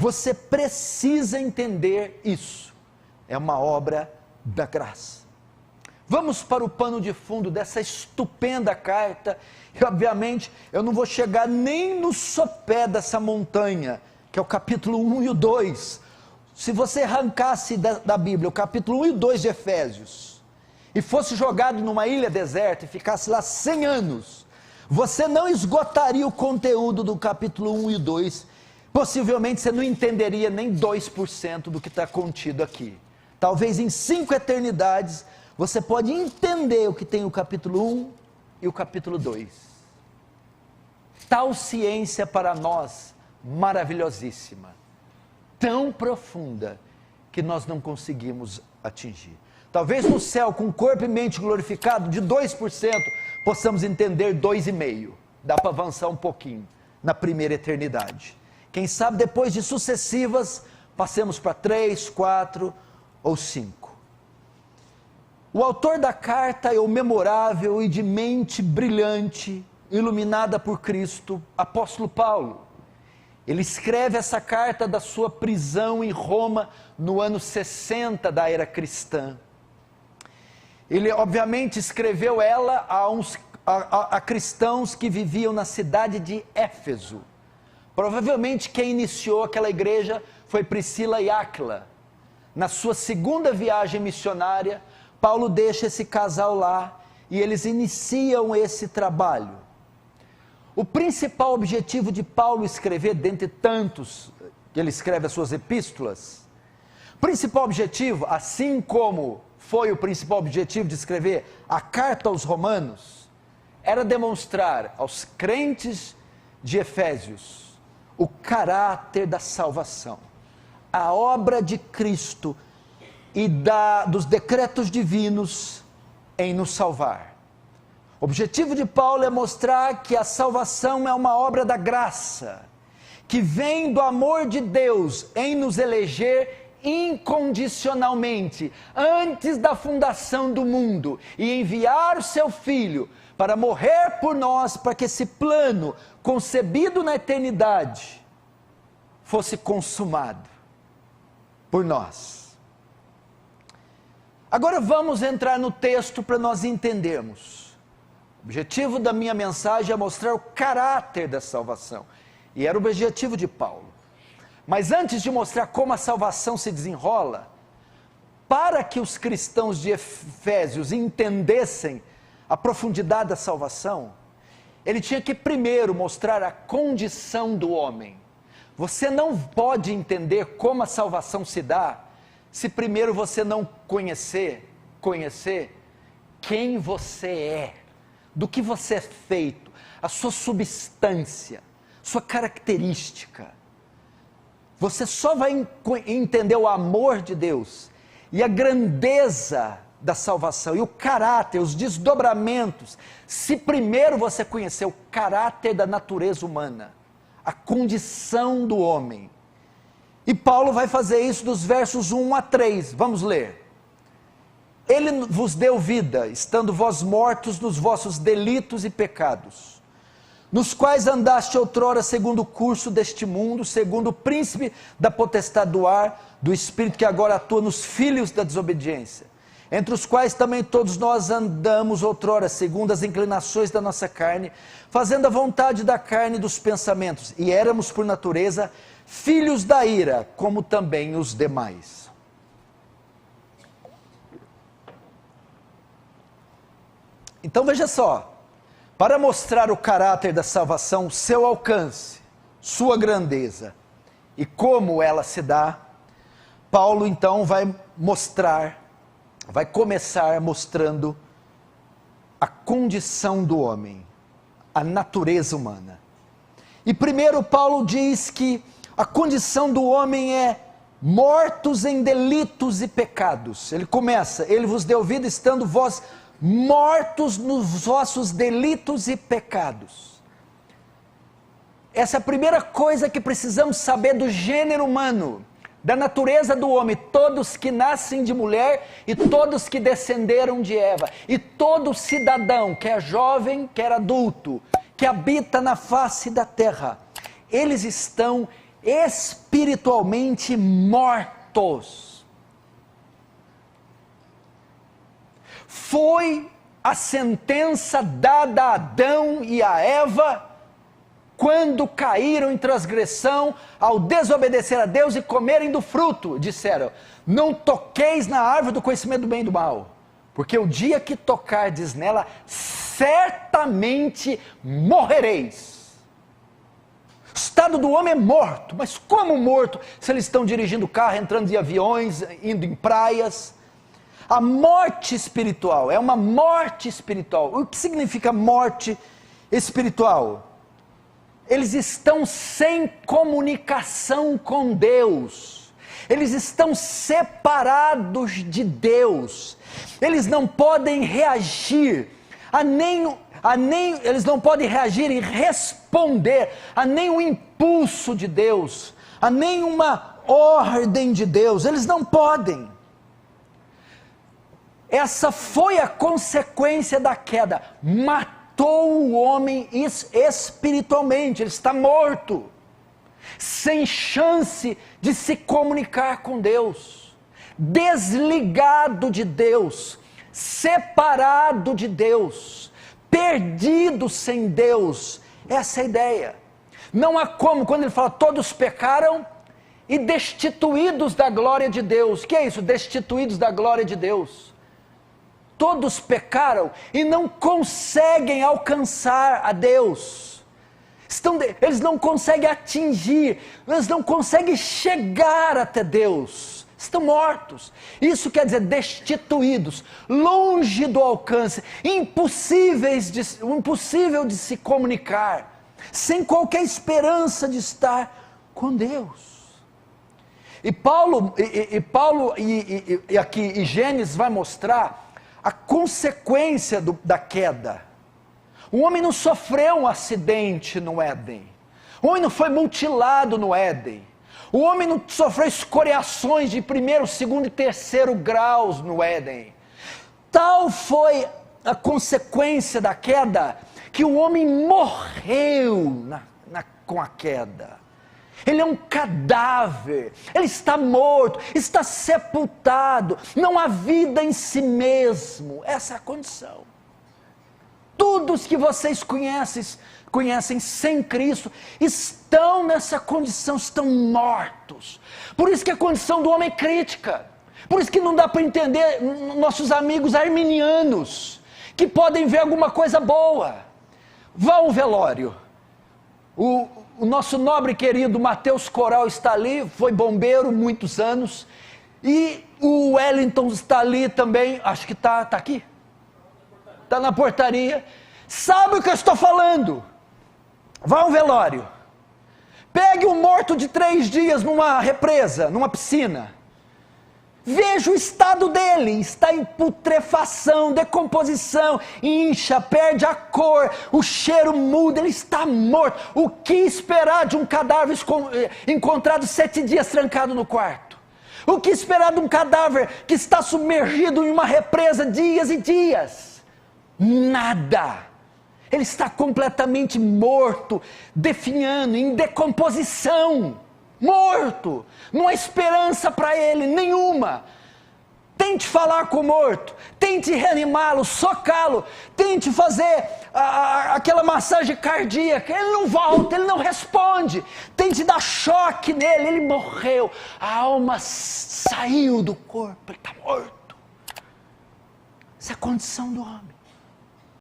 Você precisa entender isso. É uma obra da graça. Vamos para o pano de fundo dessa estupenda carta. E obviamente eu não vou chegar nem no sopé dessa montanha, que é o capítulo 1 e o 2. Se você arrancasse da Bíblia o capítulo 1 e o 2 de Efésios, e fosse jogado numa ilha deserta e ficasse lá 100 anos, você não esgotaria o conteúdo do capítulo 1 e o 2. Possivelmente você não entenderia nem 2% do que está contido aqui. Talvez em 5 eternidades você pode entender o que tem o capítulo 1 e o capítulo 2. Tal ciência para nós, maravilhosíssima, tão profunda, que nós não conseguimos atingir. Talvez no céu, com corpo e mente glorificado, de 2%, possamos entender 2,5%. Dá para avançar um pouquinho na primeira eternidade. Quem sabe depois de sucessivas, passemos para 3, 4 ou 5. O autor da carta é o memorável e de mente brilhante, iluminada por Cristo, apóstolo Paulo. Ele escreve essa carta da sua prisão em Roma no ano 60 da era cristã. Ele obviamente escreveu ela a cristãos que viviam na cidade de Éfeso. Provavelmente quem iniciou aquela igreja foi Priscila e Áquila. Na sua segunda viagem missionária, Paulo deixa esse casal lá e eles iniciam esse trabalho. O principal objetivo de Paulo escrever, dentre tantos que ele escreve as suas epístolas, principal objetivo, assim como foi o principal objetivo de escrever a carta aos Romanos, era demonstrar aos crentes de Efésios o caráter da salvação, a obra de Cristo e dos decretos divinos em nos salvar. O objetivo de Paulo é mostrar que a salvação é uma obra da graça, que vem do amor de Deus em nos eleger incondicionalmente, antes da fundação do mundo, e enviar o seu Filho para morrer por nós, para que esse plano, concebido na eternidade, fosse consumado por nós. Agora vamos entrar no texto para nós entendermos. O objetivo da minha mensagem é mostrar o caráter da salvação, e era o objetivo de Paulo. Mas antes de mostrar como a salvação se desenrola, para que os cristãos de Efésios entendessem a profundidade da salvação, ele tinha que primeiro mostrar a condição do homem. Você não pode entender como a salvação se dá, se primeiro você não conhecer quem você é, do que você é feito, a sua substância, sua característica. Você só vai entender o amor de Deus e a grandeza da salvação e o caráter, os desdobramentos, se primeiro você conhecer o caráter da natureza humana, a condição do homem. E Paulo vai fazer isso dos versos 1 a 3, vamos ler. Ele vos deu vida, estando vós mortos nos vossos delitos e pecados, nos quais andaste outrora segundo o curso deste mundo, segundo o príncipe da potestade do ar, do espírito que agora atua nos filhos da desobediência, entre os quais também todos nós andamos outrora, segundo as inclinações da nossa carne, fazendo a vontade da carne e dos pensamentos, e éramos por natureza filhos da ira, como também os demais. Então veja só, para mostrar o caráter da salvação, seu alcance, sua grandeza e como ela se dá, Paulo então vai começar mostrando a condição do homem, a natureza humana. E primeiro Paulo diz que a condição do homem é mortos em delitos e pecados. Ele começa, ele vos deu vida estando vós mortos nos vossos delitos e pecados. Essa é a primeira coisa que precisamos saber do gênero humano, da natureza do homem. Todos que nascem de mulher e todos que descenderam de Eva, e todo cidadão, quer jovem, quer adulto, que habita na face da terra, eles estão espiritualmente mortos. Foi a sentença dada a Adão e a Eva quando caíram em transgressão ao desobedecer a Deus e comerem do fruto. Disseram: não toqueis na árvore do conhecimento do bem e do mal, porque o dia que tocardes nela, certamente morrereis. O estado do homem é morto. Mas como morto? Se eles estão dirigindo carro, entrando em aviões, indo em praias. A morte espiritual é uma morte espiritual. O que significa morte espiritual? Eles estão sem comunicação com Deus. Eles estão separados de Deus. Eles não podem reagir eles não podem reagir e responder a nenhum impulso de Deus, a nenhuma ordem de Deus. Eles não podem. Essa foi a consequência da queda. Matou o homem espiritualmente. Ele está morto, sem chance de se comunicar com Deus, desligado de Deus, separado de Deus, perdido sem Deus. Essa é a ideia. Não há como, quando ele fala todos pecaram e destituídos da glória de Deus. O que é isso? Destituídos da glória de Deus. Todos pecaram e não conseguem alcançar a Deus. Eles não conseguem atingir, eles não conseguem chegar até Deus. Estão mortos. Isso quer dizer destituídos, longe do alcance, impossível de se comunicar, sem qualquer esperança de estar com Deus. E Paulo aqui Gênesis vai mostrar a consequência da queda. O homem não sofreu um acidente no Éden. O homem não foi mutilado no Éden. O homem não sofreu escoriações de primeiro, segundo e terceiro graus no Éden. Tal foi a consequência da queda, que o homem morreu com a queda. Ele é um cadáver, ele está morto, está sepultado, não há vida em si mesmo. Essa é a condição. Todos que vocês conhecem sem Cristo estão nessa condição, estão mortos. Por isso que a condição do homem é crítica. Por isso que não dá para entender nossos amigos arminianos, que podem ver alguma coisa boa. Vá ao velório. O nosso nobre querido Mateus Coral está ali, foi bombeiro muitos anos, e o Wellington está ali também, acho que está aqui, está na portaria, sabe o que eu estou falando? Vá ao velório, pegue um morto de 3 dias numa represa, numa piscina, veja o estado dele, está em putrefação, decomposição, incha, perde a cor, o cheiro muda, ele está morto. O que esperar de um cadáver encontrado 7 dias trancado no quarto? O que esperar de um cadáver que está submergido em uma represa dias e dias? Nada. Ele está completamente morto, definhando, em decomposição. Morto, não há esperança para ele, nenhuma. Tente falar com o morto, tente reanimá-lo, socá-lo, tente fazer aquela massagem cardíaca, ele não volta, ele não responde. Tente dar choque nele, ele morreu, a alma saiu do corpo, ele está morto. Essa é a condição do homem.